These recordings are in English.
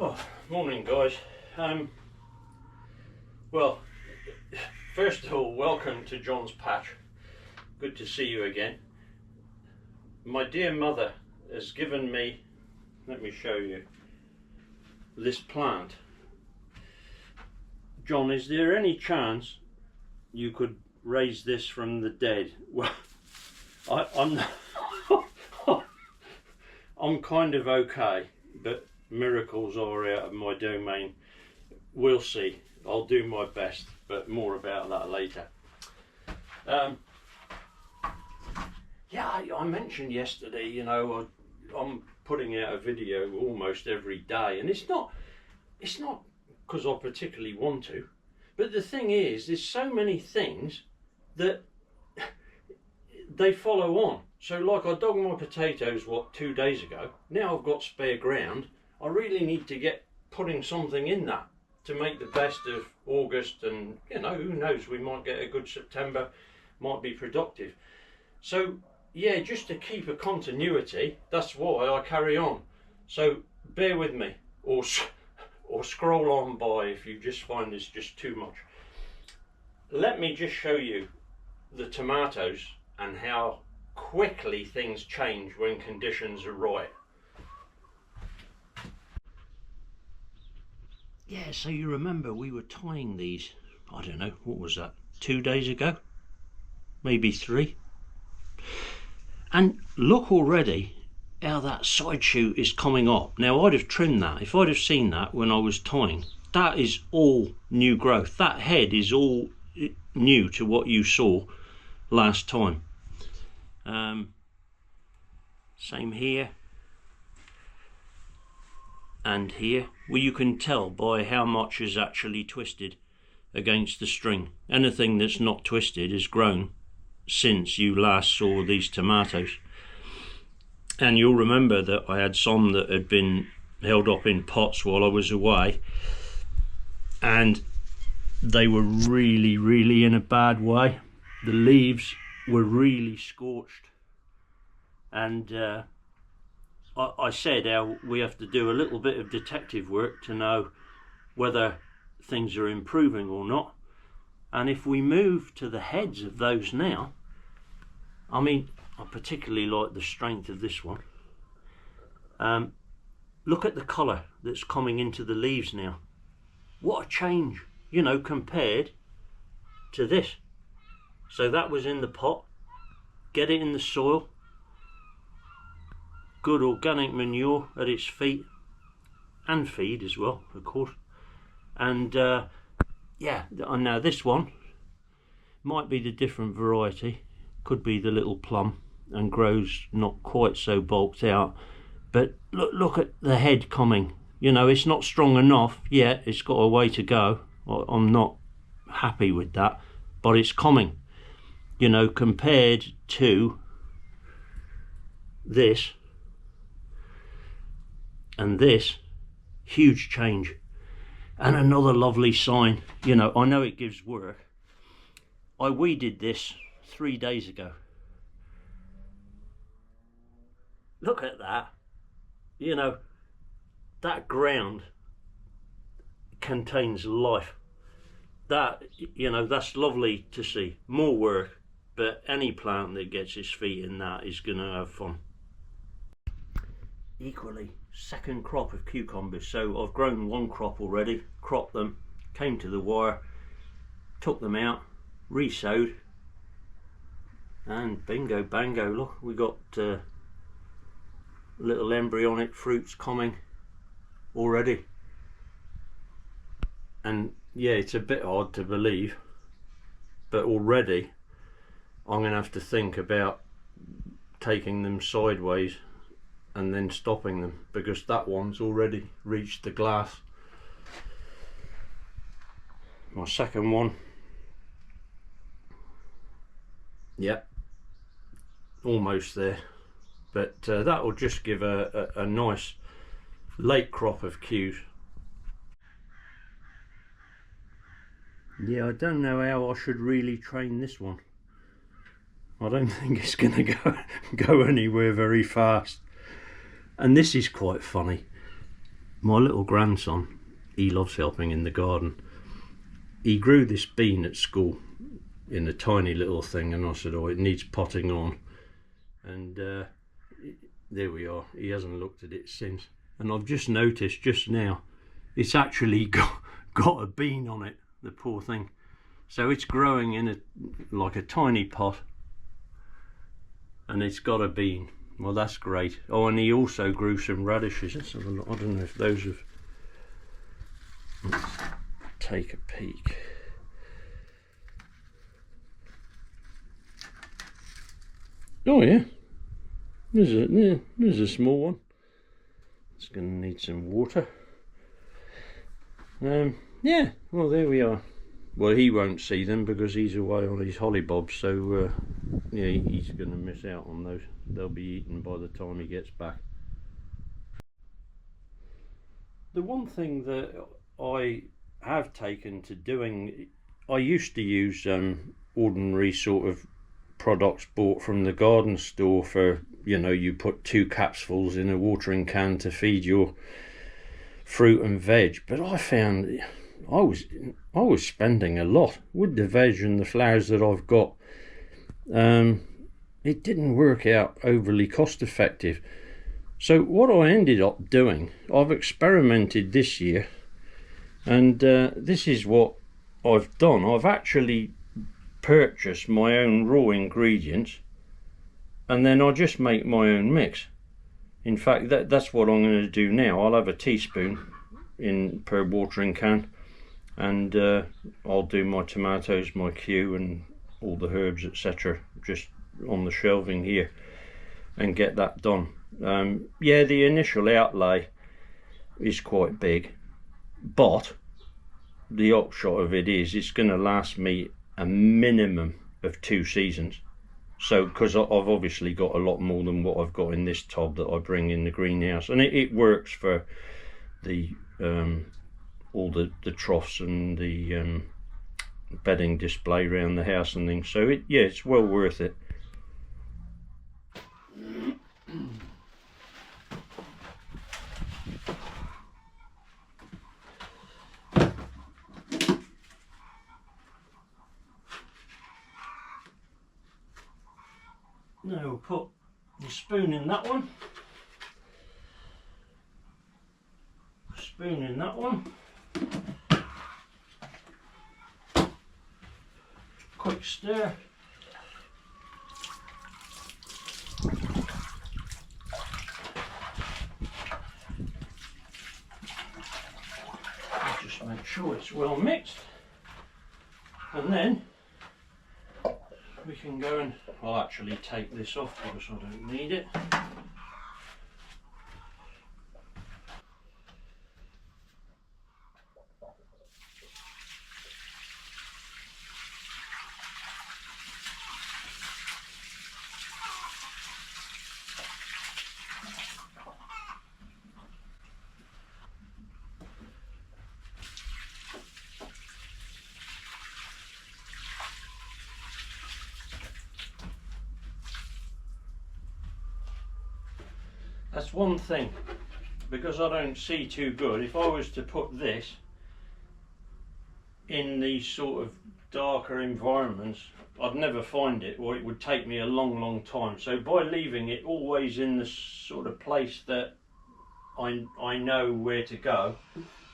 Oh, morning guys. Well, first of all, welcome to John's patch. Good to see you again. My dear mother has given me, let me show you, this plant. John, is there any chance you could raise this from the dead? Well, I'm I'm kind of okay, but miracles are out of my domain. We'll see. I'll do my best, but more about that later. Yeah, I mentioned yesterday, you know, I'm putting out a video almost every day, and it's not because I particularly want to, but the thing is, there's so many things that they follow on. So like, I dug my potatoes 2 days ago. Now I've got spare ground. I really need to get putting something in that to make the best of August, and you know, who knows, we might get a good September, might be productive. So yeah, just to keep a continuity, that's why I carry on. So bear with me, or scroll on by if you just find this just too much. Let me just show you the tomatoes and how quickly things change when conditions are right. Yeah, so you remember we were tying these, I don't know, what was that, 2 days ago? Maybe 3. And look already how that side shoot is coming up. Now I'd have trimmed that, if I'd have seen that when I was tying. That is all new growth. That head is all new to what you saw last time. Same here and here. Well, you can tell by how much is actually twisted against the string. Anything that's not twisted is grown since you last saw these tomatoes. And you'll remember that I had some that had been held up in pots while I was away, and they were really in a bad way. The leaves were really scorched, and I said how we have to do a little bit of detective work to know whether things are improving or not. And if we move to the heads of those now, I mean, I particularly like the strength of this one. Look at the colour that's coming into the leaves now. What a change, you know, compared to this. So that was in the pot. Get it in the soil. Good organic manure at its feet, and feed as well, of course. And yeah, now this one might be the different variety, could be the little plum, and grows not quite so bulked out. But look at the head coming. You know, it's not strong enough yet, it's got a way to go. I'm not happy with that, but it's coming. You know, compared to this and this, huge change. And another lovely sign. You know, I know it gives work. I weeded this 3 days ago. Look at that. You know, that ground contains life. That, you know, that's lovely to see. More work, but any plant that gets its feet in that is going to have fun. Equally, second crop of cucumbers. So I've grown one crop already, cropped them, came to the wire, took them out, re-sowed, and bingo bango, look, we got little embryonic fruits coming already. And yeah, it's a bit hard to believe, but already I'm going to have to think about taking them sideways and then stopping them, because that one's already reached the glass. My second one, yep, almost there, but that will just give a nice late crop of cues. Yeah, I don't know how I should really train this one. I don't think it's going to go anywhere very fast. And this is quite funny. my little grandson, he loves helping in the garden. He grew this bean at school in a tiny little thing, and I said, oh, it needs potting on. And there we are. He hasn't looked at it since. And I've just noticed just now, it's actually got a bean on it, the poor thing. So it's growing in like a tiny pot, and it's got a bean. Well, that's great. Oh, and he also grew some radishes. Let's have a look. I don't know if those have... Let's take a peek. Oh yeah, there's a small one. It's going to need some water. Yeah, well, there we are. Well, he won't see them because he's away on his hollybobs, so yeah, he's going to miss out on those. They'll be eaten by the time he gets back. The one thing that I have taken to doing, I used to use ordinary sort of products bought from the garden store for, you know, you put 2 capsules in a watering can to feed your fruit and veg, but I found I was spending a lot with the veg and the flowers that I've got. It didn't work out overly cost effective. So what I ended up doing, I've experimented this year, and this is what I've done. I've actually purchased my own raw ingredients, and then I just make my own mix. In fact, that's what I'm going to do now. I'll have a teaspoon per watering can, and I'll do my tomatoes, my Q, and all the herbs, etc., just on the shelving here, and get that done. Yeah, the initial outlay is quite big, but the upshot of it is it's going to last me a minimum of 2 seasons. So, because I've obviously got a lot more than what I've got in this tub that I bring in the greenhouse, and it works for the all the troughs and the bedding display around the house and things. So yeah, it's well worth it. Now we'll put the spoon in that one, spoon in that one, quick stir, just make sure it's well mixed, and then we can go and, I'll actually take this off because I don't need it. That's one thing, because I don't see too good. If I was to put this in these sort of darker environments, I'd never find it, or it would take me a long time. So by leaving it always in the sort of place that I know where to go,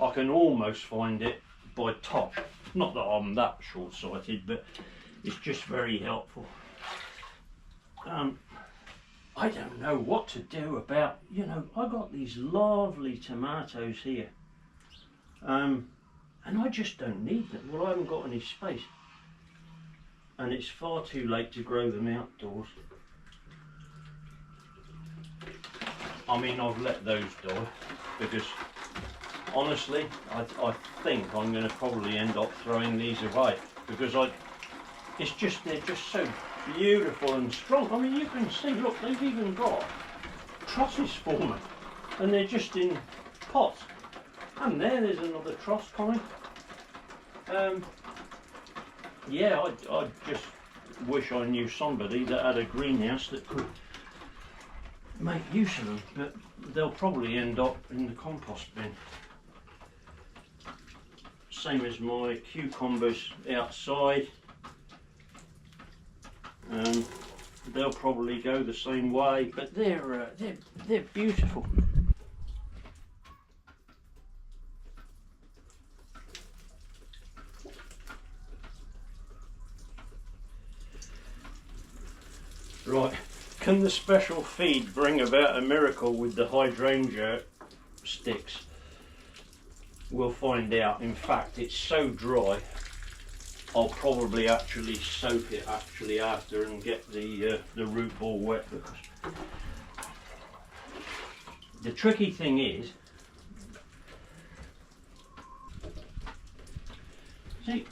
I can almost find it by touch. Not that I'm that short-sighted, but it's just very helpful. I don't know what to do about, you know, I got these lovely tomatoes here, and I just don't need them. Well, I haven't got any space, and it's far too late to grow them outdoors. I mean, I've let those die because honestly I think I'm going to probably end up throwing these away, because they're just so beautiful and strong. I mean, you can see, look, they've even got trusses forming, and they're just in pots. And there's another truss coming. Yeah, I just wish I knew somebody that had a greenhouse that could make use of them, but they'll probably end up in the compost bin. Same as my cucumbers outside. They'll probably go the same way, but they're beautiful. Right, can the special feed bring about a miracle with the hydrangea sticks? We'll find out. In fact, it's so dry, I'll probably actually soak it after and get the root ball wet, because the tricky thing is, see,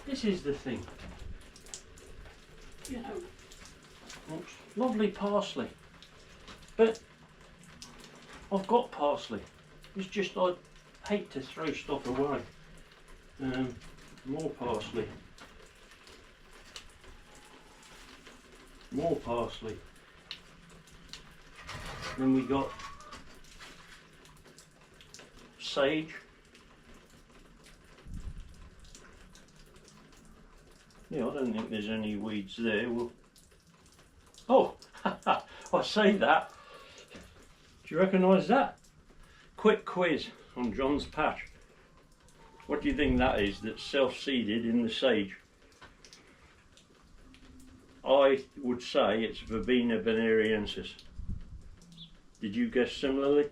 this is the thing, you know, lovely parsley, but I've got parsley. It's just I hate to throw stuff away. More parsley. More parsley. Then we got sage. Yeah, I don't think there's any weeds there. Well, oh, I say that. Do you recognise that? Quick quiz on John's patch. What do you think that is that's self-seeded in the sage? I would say it's Verbena bonariensis. Did you guess similarly?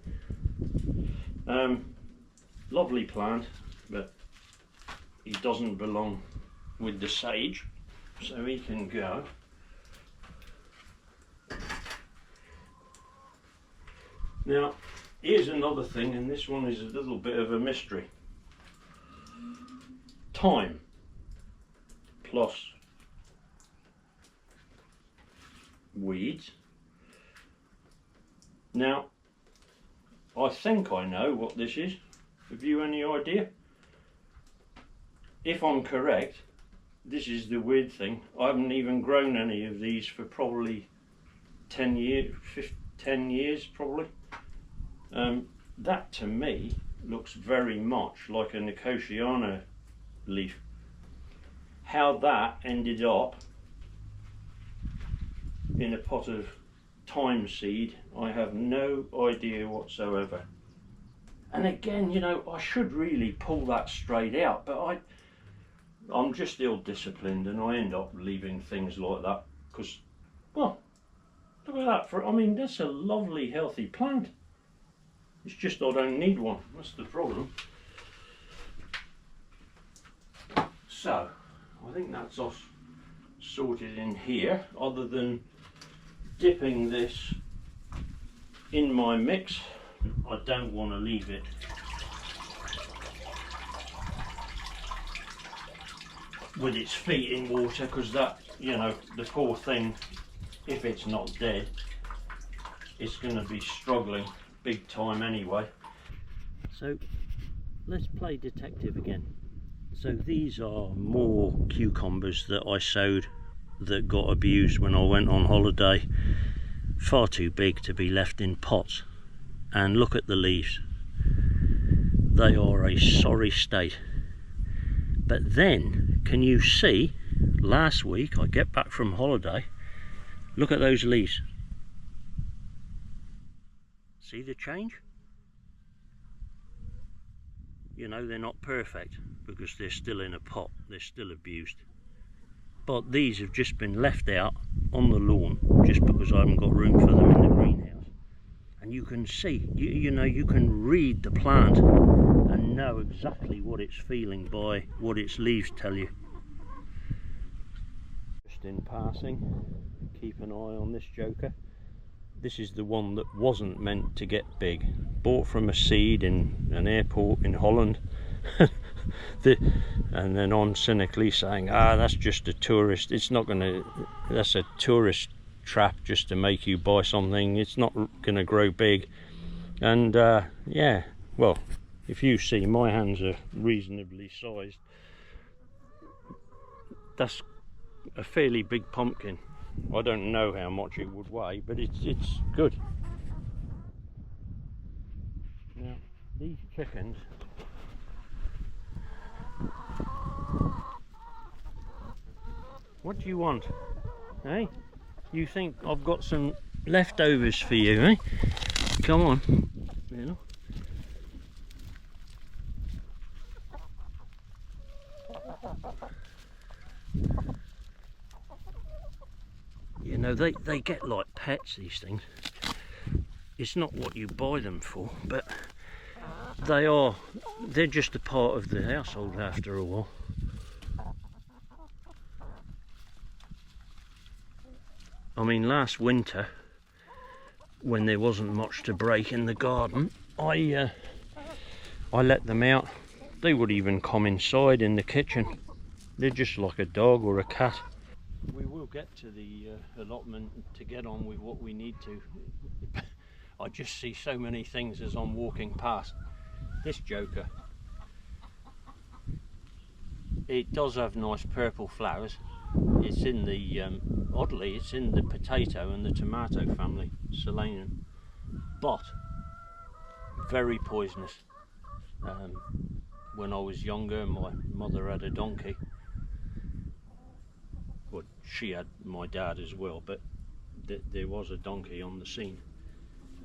Lovely plant, but he doesn't belong with the sage, so he can go. Now, here's another thing, and this one is a little bit of a mystery. Thyme plus weeds. Now, I think I know what this is. Have you any idea? If I'm correct, this is the weird thing. I haven't even grown any of these for probably 10 years probably. That to me looks very much like a Nicotiana leaf. How that ended up in a pot of thyme seed, I have no idea whatsoever. And again, you know, I should really pull that straight out, but I'm just ill-disciplined and I end up leaving things like that because, well, look at that. I mean, that's a lovely healthy plant. It's just I don't need one. That's the problem. So, I think that's us sorted in here, other than dipping this in my mix. I don't want to leave it with its feet in water, because that, you know, the poor thing, if it's not dead, it's going to be struggling big time anyway. So let's play detective again. So these are more cucumbers that I sowed that got abused when I went on holiday. Far too big to be left in pots. And look at the leaves. They are a sorry state. But then, can you see, last week I get back from holiday, look at those leaves. See the change? You know, they're not perfect because they're still in a pot, they're still abused. But these have just been left out on the lawn just because I haven't got room for them in the greenhouse. And you can see, you know, you can read the plant and know exactly what it's feeling by what its leaves tell you. Just in passing, keep an eye on this joker. This is the one that wasn't meant to get big. Bought from a seed in an airport in Holland. And then I'm cynically saying, that's just a tourist. It's not going to, that's a tourist trap just to make you buy something. It's not going to grow big. And yeah, well, if you see, my hands are reasonably sized. That's a fairly big pumpkin. I don't know how much it would weigh, but it's good. Now these chickens, what do you want, eh? You think I've got some leftovers for you, eh? Come on, you know. You know, they get like pets, these things. It's not what you buy them for, but they're just a part of the household after a while. I mean, last winter, when there wasn't much to break in the garden, I let them out. They would even come inside in the kitchen. They're just like a dog or a cat. We will get to the allotment to get on with what we need to. I just see so many things as I'm walking past. This joker, it does have nice purple flowers. It's in the, oddly, it's in the potato and the tomato family, solanum, but very poisonous. When I was younger, my mother had a donkey. Well, she had my dad as well, but there was a donkey on the scene,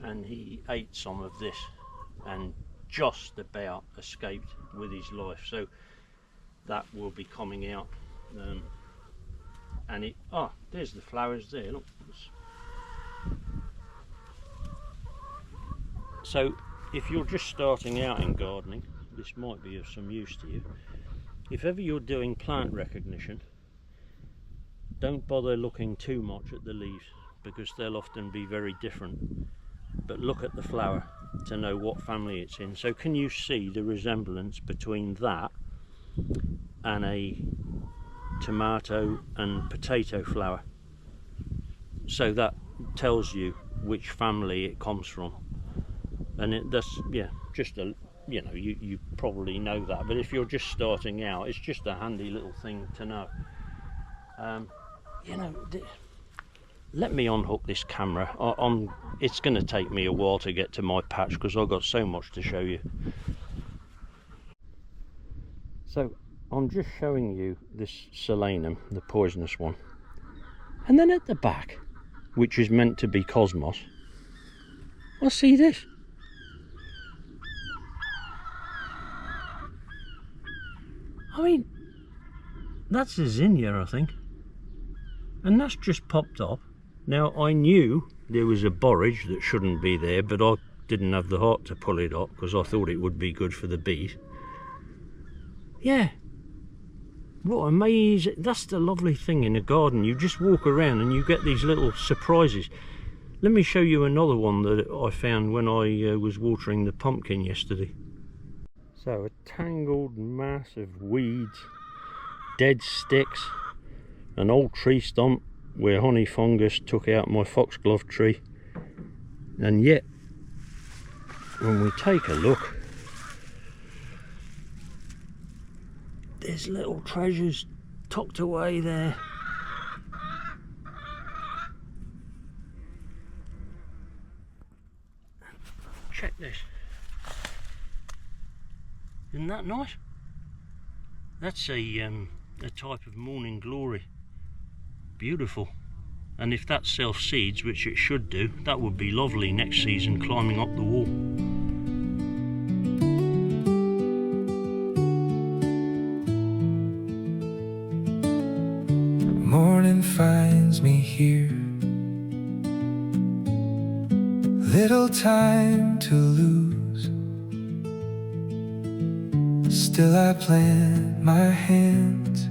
and he ate some of this and just about escaped with his life. So that will be coming out, and there's the flowers there, look. So if you're just starting out in gardening, this might be of some use to you. If ever you're doing plant recognition, don't bother looking too much at the leaves, because they'll often be very different, but look at the flower to know what family it's in. So can you see the resemblance between that and a tomato and potato flower? So that tells you which family it comes from, and that's just a, you probably know that, but if you're just starting out, it's just a handy little thing to know. Let me unhook this camera. It's going to take me a while to get to my patch because I've got so much to show you. So I'm just showing you this solanum, the poisonous one, and then at the back, which is meant to be cosmos, I see this. I mean, that's a zinnia, I think, and that's just popped up. Now, I knew there was a borage that shouldn't be there, but I didn't have the heart to pull it up because I thought it would be good for the bees. Yeah, what amazing. That's the lovely thing in a garden. You just walk around and you get these little surprises. Let me show you another one that I found when I was watering the pumpkin yesterday. So a tangled mass of weeds, dead sticks, an old tree stump where honey fungus took out my foxglove tree, and yet when we take a look, there's little treasures tucked away there. Check this. Isn't that nice? That's a type of morning glory. Beautiful. And if that self-seeds, which it should do, that would be lovely next season climbing up the wall. Morning finds me here, little time to lose. Still I plant my hands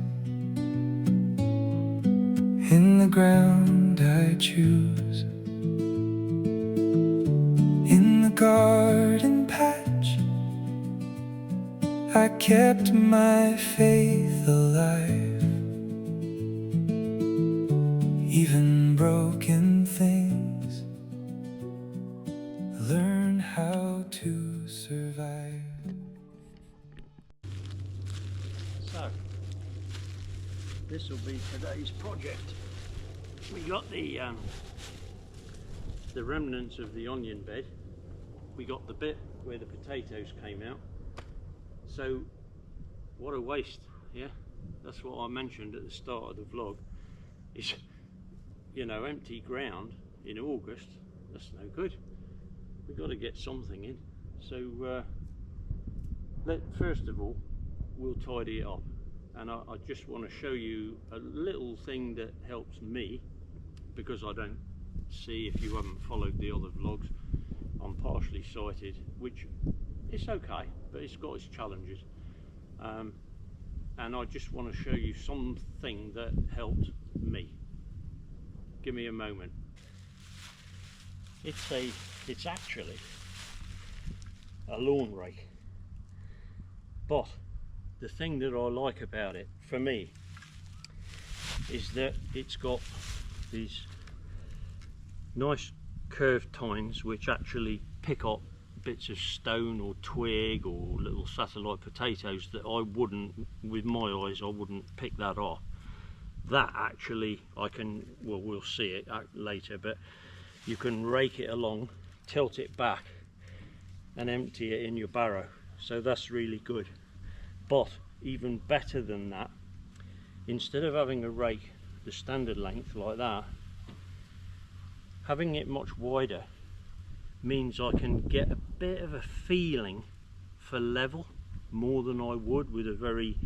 in the ground I choose. In the garden patch I kept my faith alive. Even broken things learn how to survive. So, this will be today's project. we got the remnants of the onion bed. We got the bit where the potatoes came out. So what a waste, yeah? That's what I mentioned at the start of the vlog. Is, you know, empty ground in August, that's no good. We've got to get something in. So first of all, we'll tidy it up. And I just want to show you a little thing that helps me, because I don't see, if you haven't followed the other vlogs, I'm partially sighted, which it's okay, but it's got its challenges. And I just want to show you something that helped me. Give me a moment. It's actually a lawn rake, but the thing that I like about it, for me, is that it's got these nice curved tines which actually pick up bits of stone or twig or little satellite potatoes that I wouldn't, with my eyes, I wouldn't pick that off. That actually, I can, well, we'll see it later, but you can rake it along, tilt it back and empty it in your barrow. So that's really good. But even better than that, instead of having a rake the standard length like that, having it much wider means I can get a bit of a feeling for level more than I would with a very,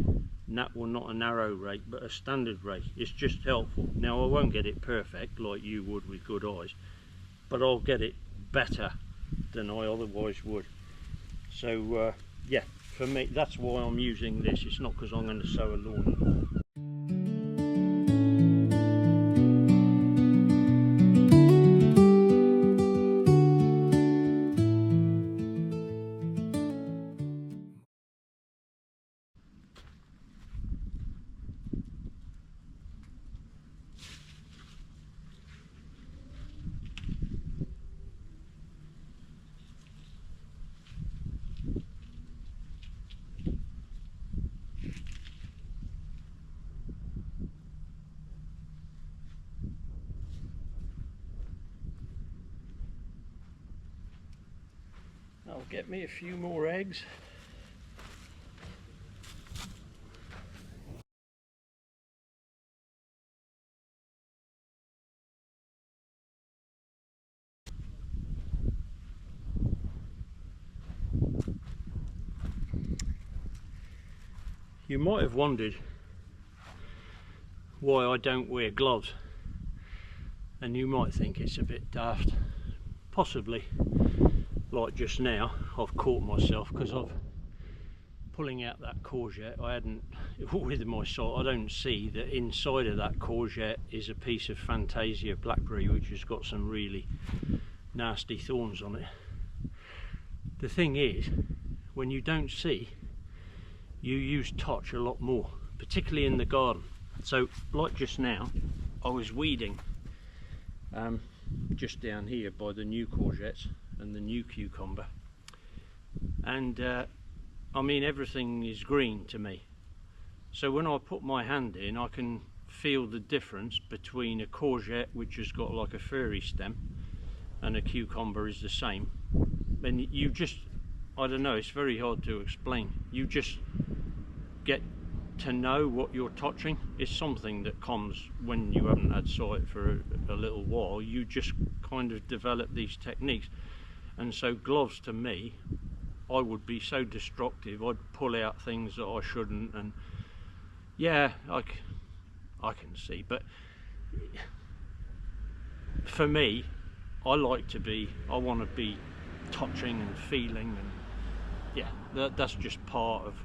well, not a narrow rake, but a standard rake. It's just helpful. Now I won't get it perfect like you would with good eyes, but I'll get it better than I otherwise would. So yeah, for me, that's why I'm using this. It's not because I'm going to sow a lawn. I'll get me a few more eggs. You might have wondered why I don't wear gloves, and you might think it's a bit daft. Possibly, like just now, I've caught myself because I've pulling out that courgette. I hadn't, with my sight, I don't see that inside of that courgette is a piece of Fantasia blackberry which has got some really nasty thorns on it. The thing is, when you don't see, you use touch a lot more, particularly in the garden. So like just now, I was weeding just down here by the new courgettes and the new cucumber, and I mean, everything is green to me. So when I put my hand in, I can feel the difference between a courgette which has got like a furry stem and a cucumber is the same. And you just, I don't know, it's very hard to explain. You just get to know what you're touching. It's something that comes when you haven't had sight for a little while. You just kind of develop these techniques. And so gloves, to me, I would be so destructive. I'd pull out things that I shouldn't, and yeah, I can see, but for me, I want to be touching and feeling, and yeah, that's just part of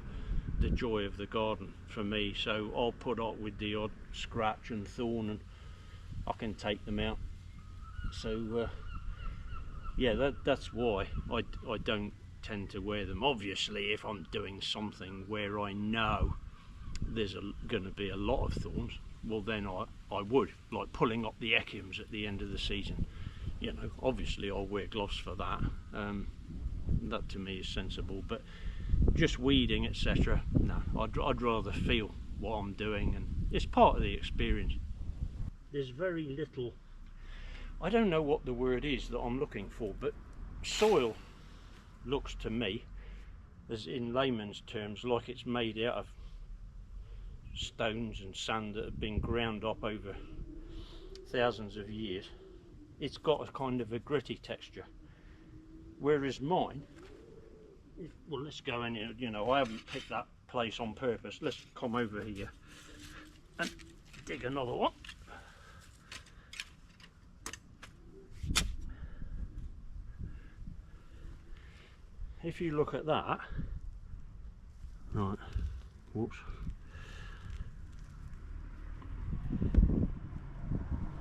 the joy of the garden for me. So I'll put up with the odd scratch and thorn, and I can take them out. So yeah, that's why I don't tend to wear them. Obviously, if I'm doing something where I know there's going to be a lot of thorns, well then I would, like pulling up the echiums at the end of the season. You know, obviously I'll wear gloves for that. That to me is sensible, but just weeding, etc., no, I'd rather feel what I'm doing, and it's part of the experience. there's very little, I don't know what the word is that I'm looking for, but soil looks to me, as in layman's terms, like it's made out of stones and sand that have been ground up over thousands of years. It's got a kind of a gritty texture, whereas mine, well, let's go in here. You know, I haven't picked that place on purpose. Let's come over here and dig another one. If you look at that, right, whoops,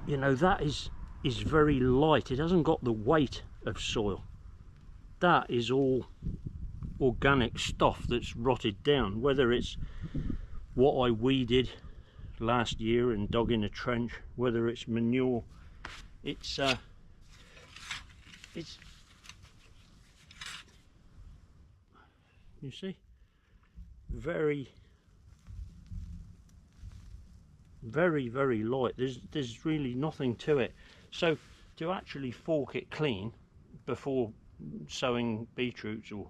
you know, that is very light. It hasn't got the weight of soil. That is all organic stuff that's rotted down, whether it's what I weeded last year and dug in a trench, whether it's manure. It's you see, very light. There's really nothing to it. So to actually fork it clean before sowing beetroots or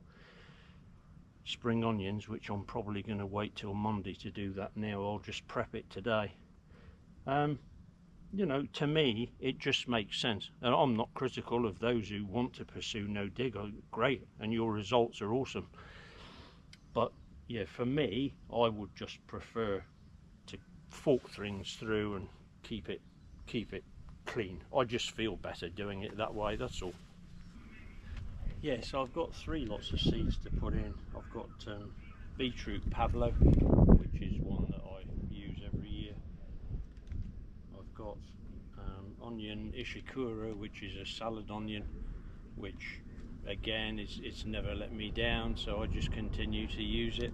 spring onions, which I'm probably going to wait till Monday to do that now, I'll just prep it today. You know, to me it just makes sense, and I'm not critical of those who want to pursue no dig. Great, and your results are awesome, but yeah, for me, I would just prefer to fork things through and keep it clean. I just feel better doing it that way, that's all. Yeah, so I've got 3 lots of seeds to put in. I've got beetroot Pavlo, which is one that I use every year. I've got onion Ishikura, which is a salad onion, which again it's never let me down, so I just continue to use it.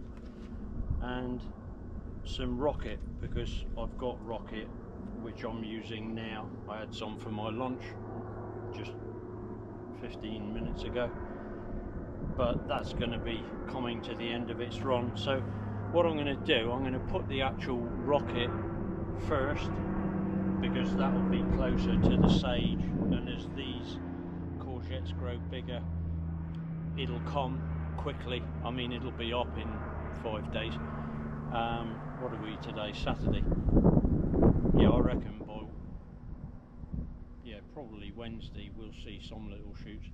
And some rocket, because I've got rocket, which I'm using now. I had some for my lunch just 15 minutes ago, but that's going to be coming to the end of its run. So what I'm going to do, I'm going to put the actual rocket first, because that will be closer to the sage, and as these courgettes grow bigger, it'll come quickly. I mean, it'll be up in 5 days. What are we today? Saturday. Yeah, I reckon by, yeah, probably Wednesday we'll see some little shoots.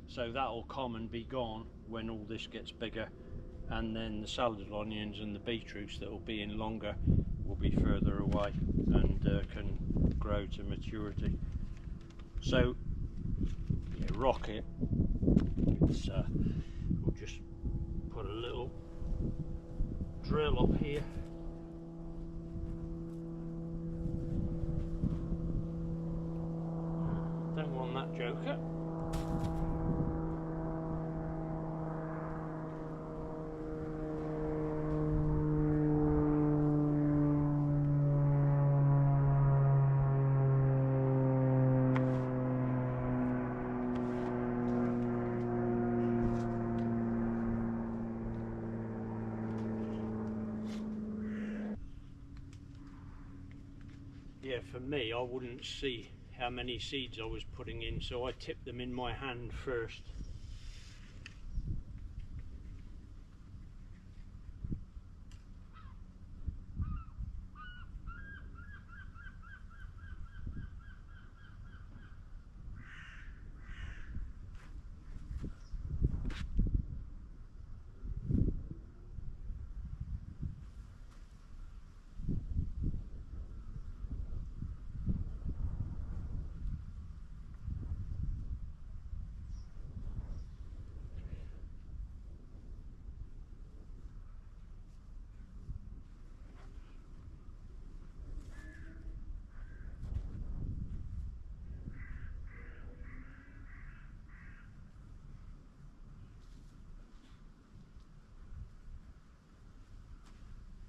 So that'll come and be gone when all this gets bigger, and then the salad onions and the beetroots that will be in longer will be further away and can grow to maturity. So yeah, rocket, it's, we'll just put a little drill up here. Don't want that joker. Yeah, for me, I wouldn't see how many seeds I was putting in, so I tipped them in my hand first.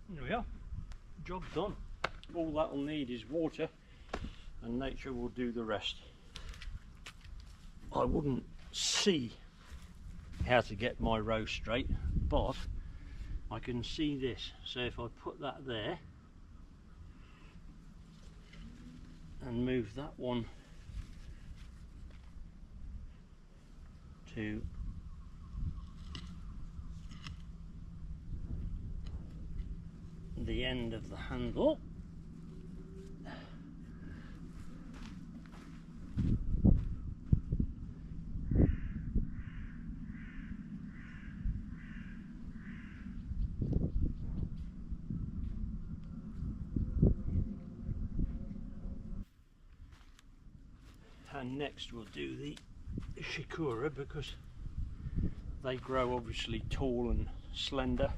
There we are, job done. All that will need is water, and nature will do the rest. I wouldn't see how to get my row straight, but I can see this. So if I put that there, and move that one to the end of the handle. And next we'll do the shikura, because they grow obviously tall and slender.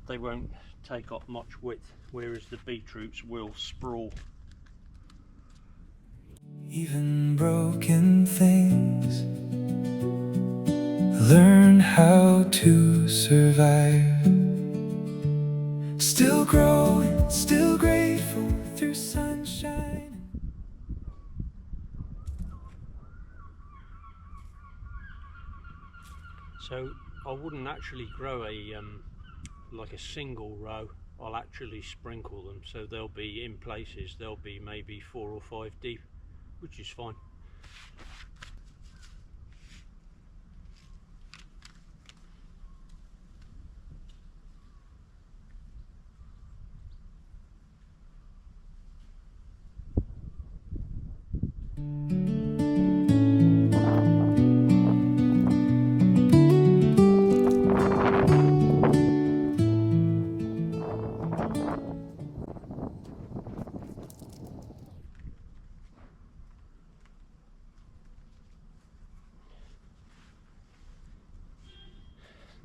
They won't take up much width, whereas the beetroots will sprawl. Even broken things learn how to survive. Still growing, still grateful through sunshine. So I wouldn't actually grow a like a single row. I'll actually sprinkle them, so they'll be in places, they'll be maybe 4 or 5 deep, which is fine.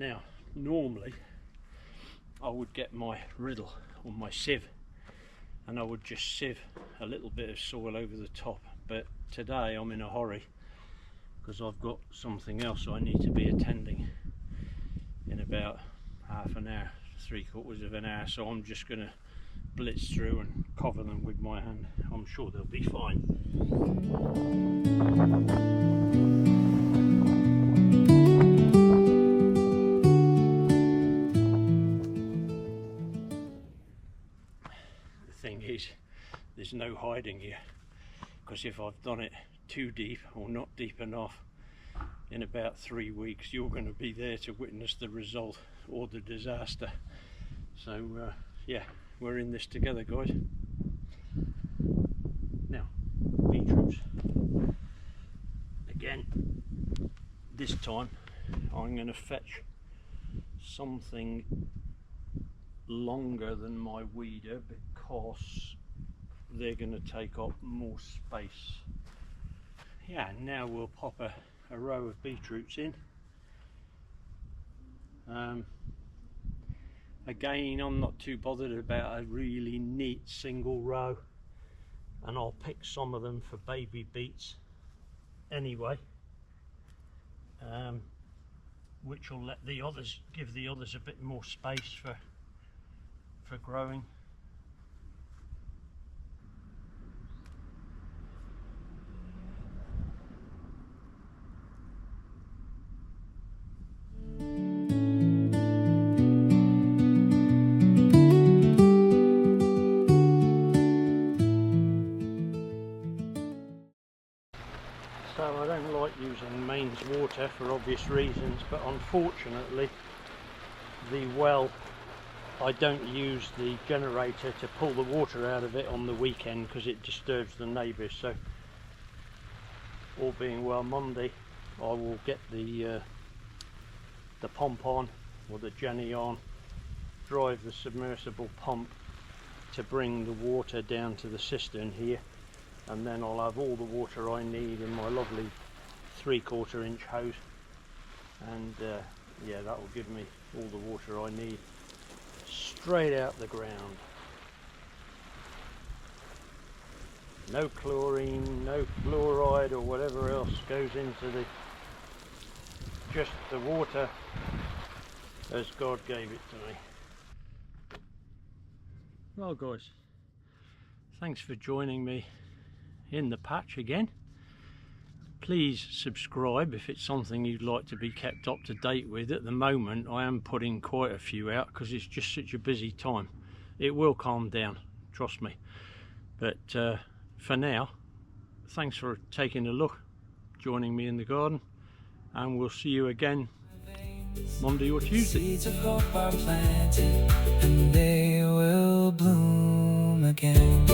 Now, normally I would get my riddle or my sieve and I would just sieve a little bit of soil over the top, but today I'm in a hurry because I've got something else I need to be attending in about half an hour, 3/4 of an hour, so I'm just going to blitz through and cover them with my hand. I'm sure they'll be fine. Thing is, there's no hiding here, because if I've done it too deep or not deep enough, in about 3 weeks you're going to be there to witness the result or the disaster. So yeah, we're in this together, guys. Now, beetroots again. This time I'm going to fetch something longer than my weeder, because they're going to take up more space. Yeah, now we'll pop a row of beetroots in. Again, I'm not too bothered about a really neat single row, and I'll pick some of them for baby beets anyway, which will let the others, give the others a bit more space for growing. So I don't like using mains water for obvious reasons, but unfortunately the well, I don't use the generator to pull the water out of it on the weekend because it disturbs the neighbours. So all being well, Monday I will get the pump on, or the Jenny on, drive the submersible pump to bring the water down to the cistern here, and then I'll have all the water I need in my lovely 3/4 inch hose, and yeah, that will give me all the water I need straight out the ground. No chlorine, no fluoride or whatever else goes into the, just the water as God gave it to me. Well guys, thanks for joining me in the patch again. Please subscribe if it's something you'd like to be kept up to date with. At the moment I am putting quite a few out because it's just such a busy time. It will calm down, trust me. But for now, thanks for taking a look, joining me in the garden, and we'll see you again Monday or Tuesday. Seeds of hope are planted, and they will bloom again.